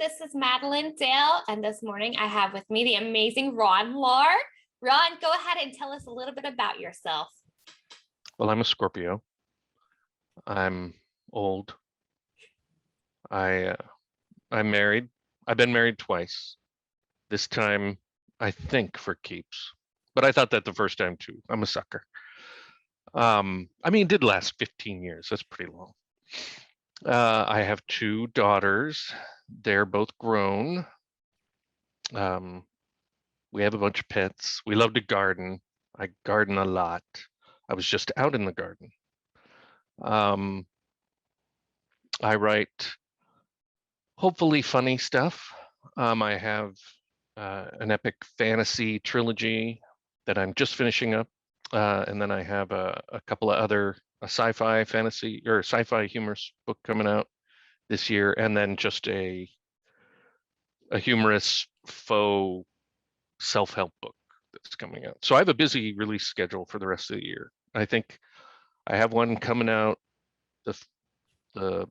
this is Madeline Dale, and this morning I have with me the amazing Lahr. Ron, go ahead and tell us a little bit about yourself. Well, I'm a Scorpio. I'm old. I'm married. I've been married twice. This time, I think for keeps. But I thought that the first time too. I'm a sucker. It did last 15 years. That's pretty long. I have two daughters. They're both grown. We have a bunch of pets. We love to garden. I garden a lot. I was just out in the garden. I write hopefully funny stuff. I have an epic fantasy trilogy that I'm just finishing up. And then I have a couple of other sci-fi fantasy or sci-fi humorous book coming out this year. And then just a humorous faux self-help book that's coming out. So I have a busy release schedule for the rest of the year. I think I have one coming out. The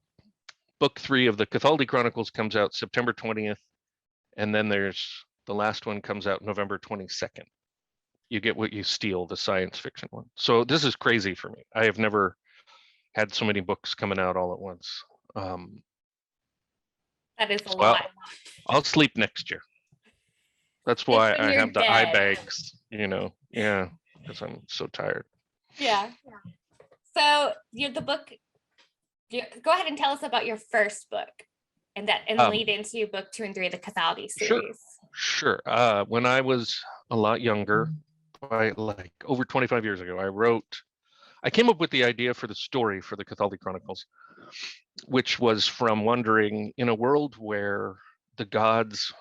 book 3 of the Cathaldi Chronicles comes out September 20th. And then there's the last one comes out November 22nd. You Get What You Steal, the science fiction one. So this is crazy for me. I have never had so many books coming out all at once. That is a lot. I'll sleep next year. That's why I have the eye bags, yeah, because I'm so tired. Yeah. So the book, go ahead and tell us about your first book and lead into book 2 and 3 of the Cathaldi series. Sure. When I was a lot younger, like over 25 years ago, I came up with the idea for the story for the Cathaldi Chronicles, which was from wondering, in a world where the gods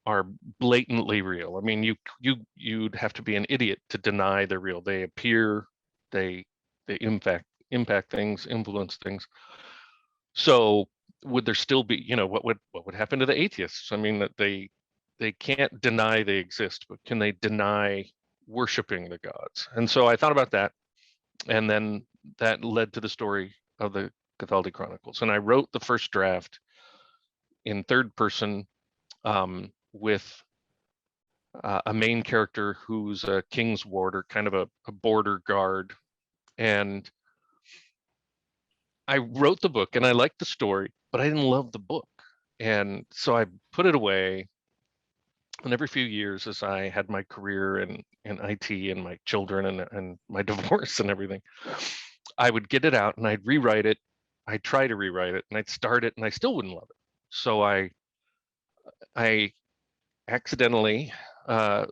are blatantly real. I mean, you'd have to be an idiot to deny they're real. They appear, they impact things, influence things. So would there still be, what would happen to the atheists? I mean, that they can't deny they exist, but can they deny worshiping the gods? And so I thought about that, and then that led to the story of the Cathaldi Chronicles. And I wrote the first draft in third person, with a main character who's a king's warder, kind of a border guard. And I wrote the book and I liked the story, but I didn't love the book. And so I put it away. And every few years, as I had my career in IT and my children and my divorce and everything, I would get it out and I'd rewrite it. I'd try to rewrite it and I'd start it and I still wouldn't love it. So I accidentally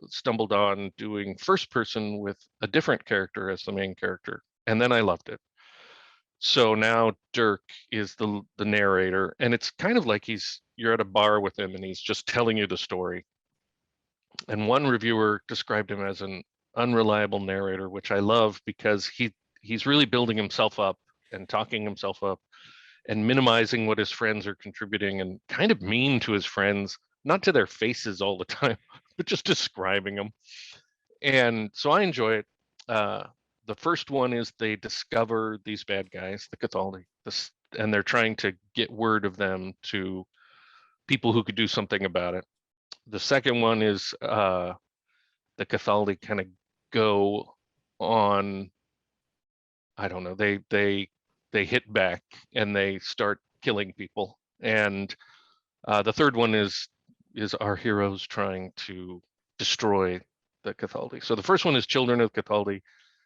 stumbled on doing first person with a different character as the main character, and then I loved it. So now Dirk is the narrator, and it's kind of like you're at a bar with him and he's just telling you the story. And one reviewer described him as an unreliable narrator, which I love because he's really building himself up and talking himself up and minimizing what his friends are contributing and kind of mean to his friends, not to their faces all the time, but just describing them. And so I enjoy it. The first one is they discover these bad guys, the Cathaldi, and they're trying to get word of them to people who could do something about it. The second one is the Cathaldi kind of go on, I don't know, they hit back and they start killing people. And the third one is our heroes trying to destroy the Cathaldi. So the first one is Children of Cathaldi.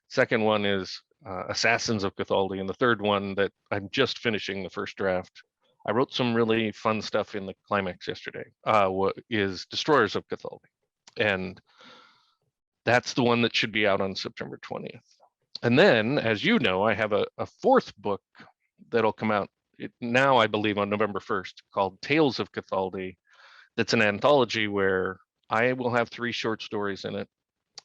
Second one is Assassins of Cathaldi. And the third one that I'm just finishing the first draft. I wrote some really fun stuff in the climax yesterday, is Destroyers of Cathaldi. And that's the one that should be out on September 20th. And then, as you know, I have a fourth book that'll come out now, I believe, on November 1st, called Tales of Cathaldi. That's an anthology where I will have 3 short stories in it.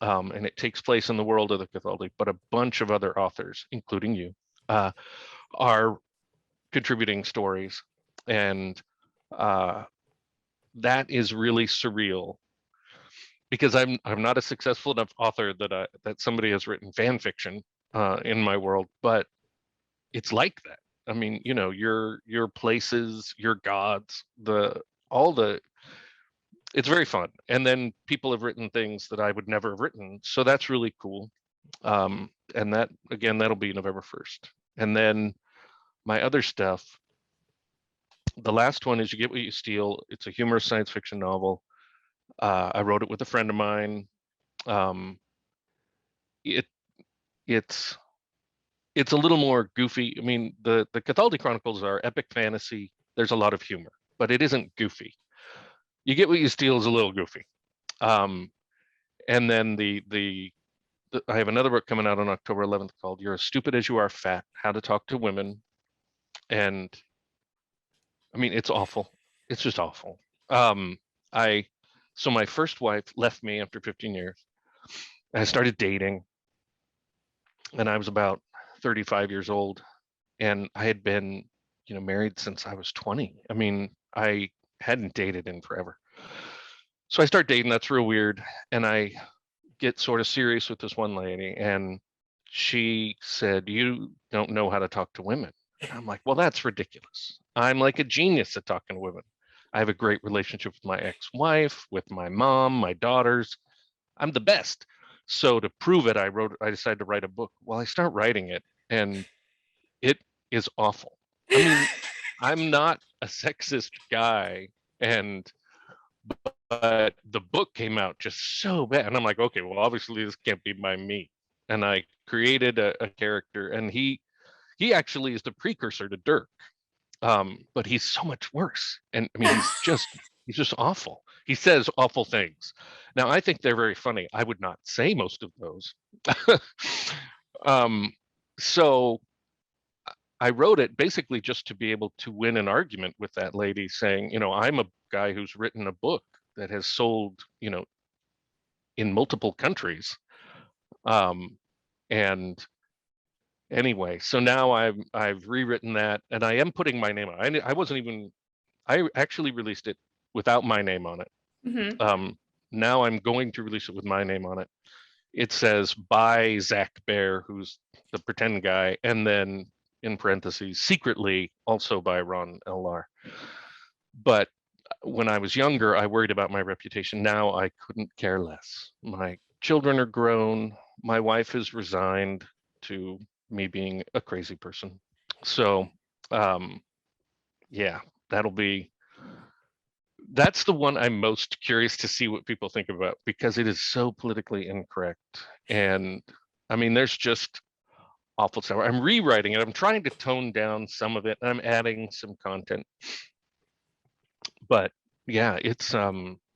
And it takes place in the world of the Cathaldi, but a bunch of other authors, including you, are contributing stories. And that is really surreal because I'm not a successful enough author that somebody has written fan fiction in my world, but it's like that. I mean, your places, your gods, all the, it's very fun. And then people have written things that I would never have written. So that's really cool. And that, again, that'll be November 1st. And then my other stuff, the last one is You Get What You Steal. It's a humorous science fiction novel. I wrote it with a friend of mine. Um, it it's it's a little more goofy. I mean, the Cathaldi Chronicles are epic fantasy. There's a lot of humor, but it isn't goofy. You Get What You Steal is a little goofy. And then I have another book coming out on October 11th called You're as Stupid as You Are Fat: How to Talk to Women. And I mean, it's awful. It's just awful. I So my first wife left me after 15 years. I started dating, and I was about 35 years old, and I had been, married since I was 20. I mean, I hadn't dated in forever. So I start dating. That's real weird, and I get sort of serious with this one lady, and she said, "You don't know how to talk to women." And I'm like, "Well, that's ridiculous. I'm like a genius at talking to women. I have a great relationship with my ex-wife, with my mom, my daughters. I'm the best." So to prove it, I decided to write a book. Well, I start writing it, and it is awful. I mean, I'm not a sexist guy, and but the book came out just so bad, and I'm like, okay, well, obviously this can't be by me. And I created a character, and he actually is the precursor to Dirk, but he's so much worse. And I mean, he's just awful. He says awful things. Now, I think they're very funny. I would not say most of those. So I wrote it basically just to be able to win an argument with that lady, saying, I'm a guy who's written a book that has sold, in multiple countries. And anyway, so now I've rewritten that, and I am putting my name on it. I actually released it without my name on it. Mm-hmm. Now I'm going to release it with my name on it. It says by Zach Bear, who's the pretend guy, and then in parentheses, secretly also by Ron L. Lahr. But when I was younger, I worried about my reputation. Now I couldn't care less. My children are grown. My wife has resigned to me being a crazy person. So, yeah, that's the one I'm most curious to see what people think about, because it is so politically incorrect. And I mean, there's just awful stuff. I'm rewriting it. I'm trying to tone down some of it, and I'm adding some content. But yeah, it's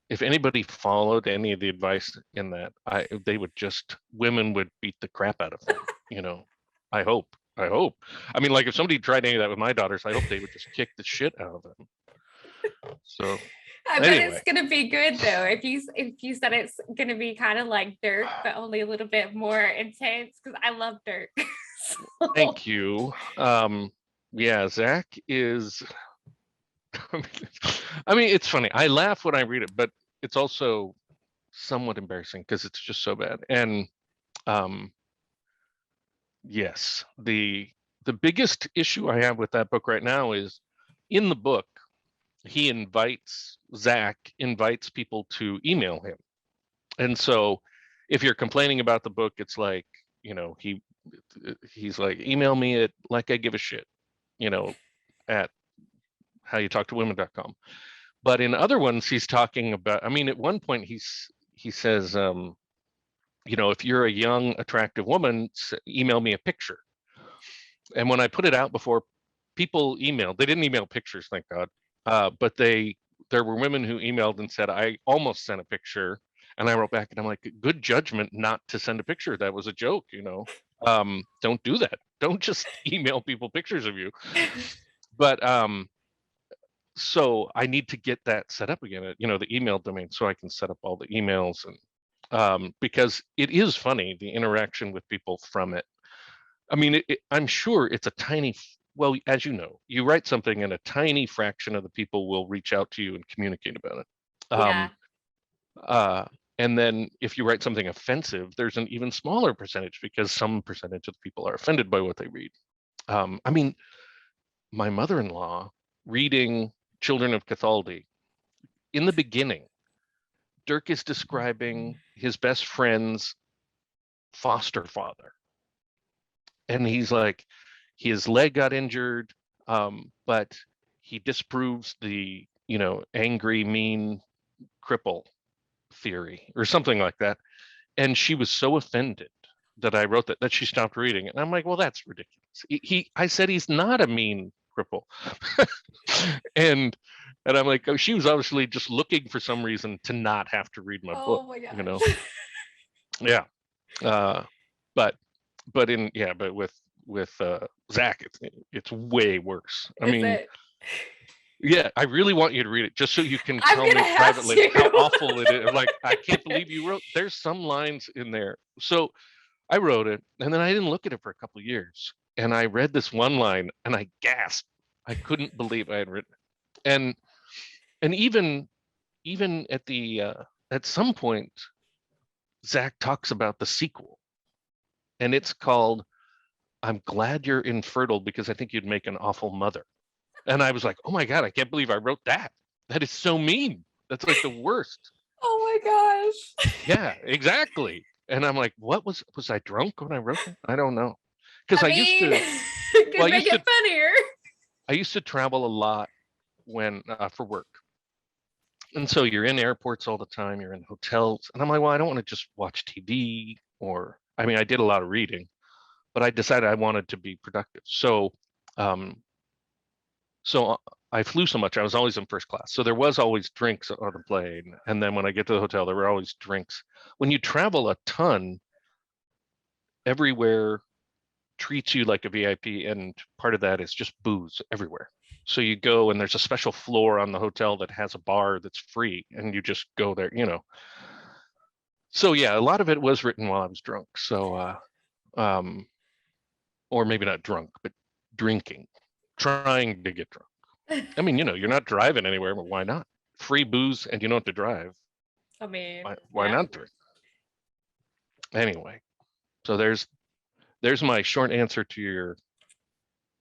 if anybody followed any of the advice in that, women would beat the crap out of them, I hope. I mean, like, if somebody tried any of that with my daughters, I hope they would just kick the shit out of them. So I bet anyway, it's gonna be good though. If you said it's gonna be kind of like Dirk, but only a little bit more intense, because I love Dirk. So. thank you. Yeah, Zach is. I mean, it's funny. I laugh when I read it, but it's also somewhat embarrassing because it's just so bad. And yes, the biggest issue I have with that book right now is, in the book, Zach invites people to email him. And so if you're complaining about the book, it's like, he's like, email me at like I give a shit, at howyoutalktowomen.com. But in other ones, he's talking about, I mean, at one point he says, if you're a young, attractive woman, email me a picture. And when I put it out before, people emailed. They didn't email pictures, thank God. But there were women who emailed and said, I almost sent a picture. And I wrote back, and I'm like, good judgment not to send a picture. That was a joke, don't do that. Don't just email people pictures of you. But so I need to get that set up again, the email domain, so I can set up all the emails, and because it is funny, the interaction with people from it. I mean, I'm sure it's a tiny, well, as you know, you write something and a tiny fraction of the people will reach out to you and communicate about it. Yeah. And then if you write something offensive, there's an even smaller percentage, because some percentage of the people are offended by what they read. I mean, my mother-in-law reading Children of Cathaldi in the beginning, Dirk is describing his best friend's foster father. And he's like, his leg got injured, but he disproves the, angry, mean cripple theory or something like that. And she was so offended that I wrote that she stopped reading it. And I'm like, well, that's ridiculous. I said he's not a mean cripple. and I'm like, oh, she was obviously just looking for some reason to not have to read my book. Oh my gosh. Yeah. But with Zach, it's way worse. I mean, yeah, I really want you to read it just so you can tell me privately how awful it is. Like, I can't believe you wrote. There's some lines in there. So I wrote it, and then I didn't look at it for a couple of years, and I read this one line, and I gasped. I couldn't believe I had written it. And even at some point, Zach talks about the sequel, and it's called "I'm Glad You're Infertile Because I Think You'd Make an Awful Mother." And I was like, oh my God, I can't believe I wrote that. That is so mean. That's like the worst. Oh my gosh. Yeah, exactly. And I'm like, was I drunk when I wrote that? I don't know. Because I used to make it funnier. I used to travel a lot for work. And so you're in airports all the time, you're in hotels. And I'm like, well, I don't want to just watch TV I did a lot of reading, but I decided I wanted to be productive. So I flew so much, I was always in first class. So there was always drinks on the plane. And then when I get to the hotel, there were always drinks. When you travel a ton, everywhere treats you like a VIP. And part of that is just booze everywhere. So you go and there's a special floor on the hotel that has a bar that's free. And you just go there, So yeah, a lot of it was written while I was drunk. So, or maybe not drunk, but drinking, trying to get drunk. I mean, you're not driving anywhere, but why not? Free booze and you don't have to drive. I mean, why not drink? Anyway, so there's my short answer to your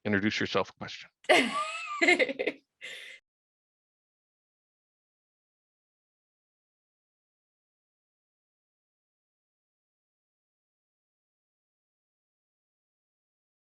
introduce yourself question.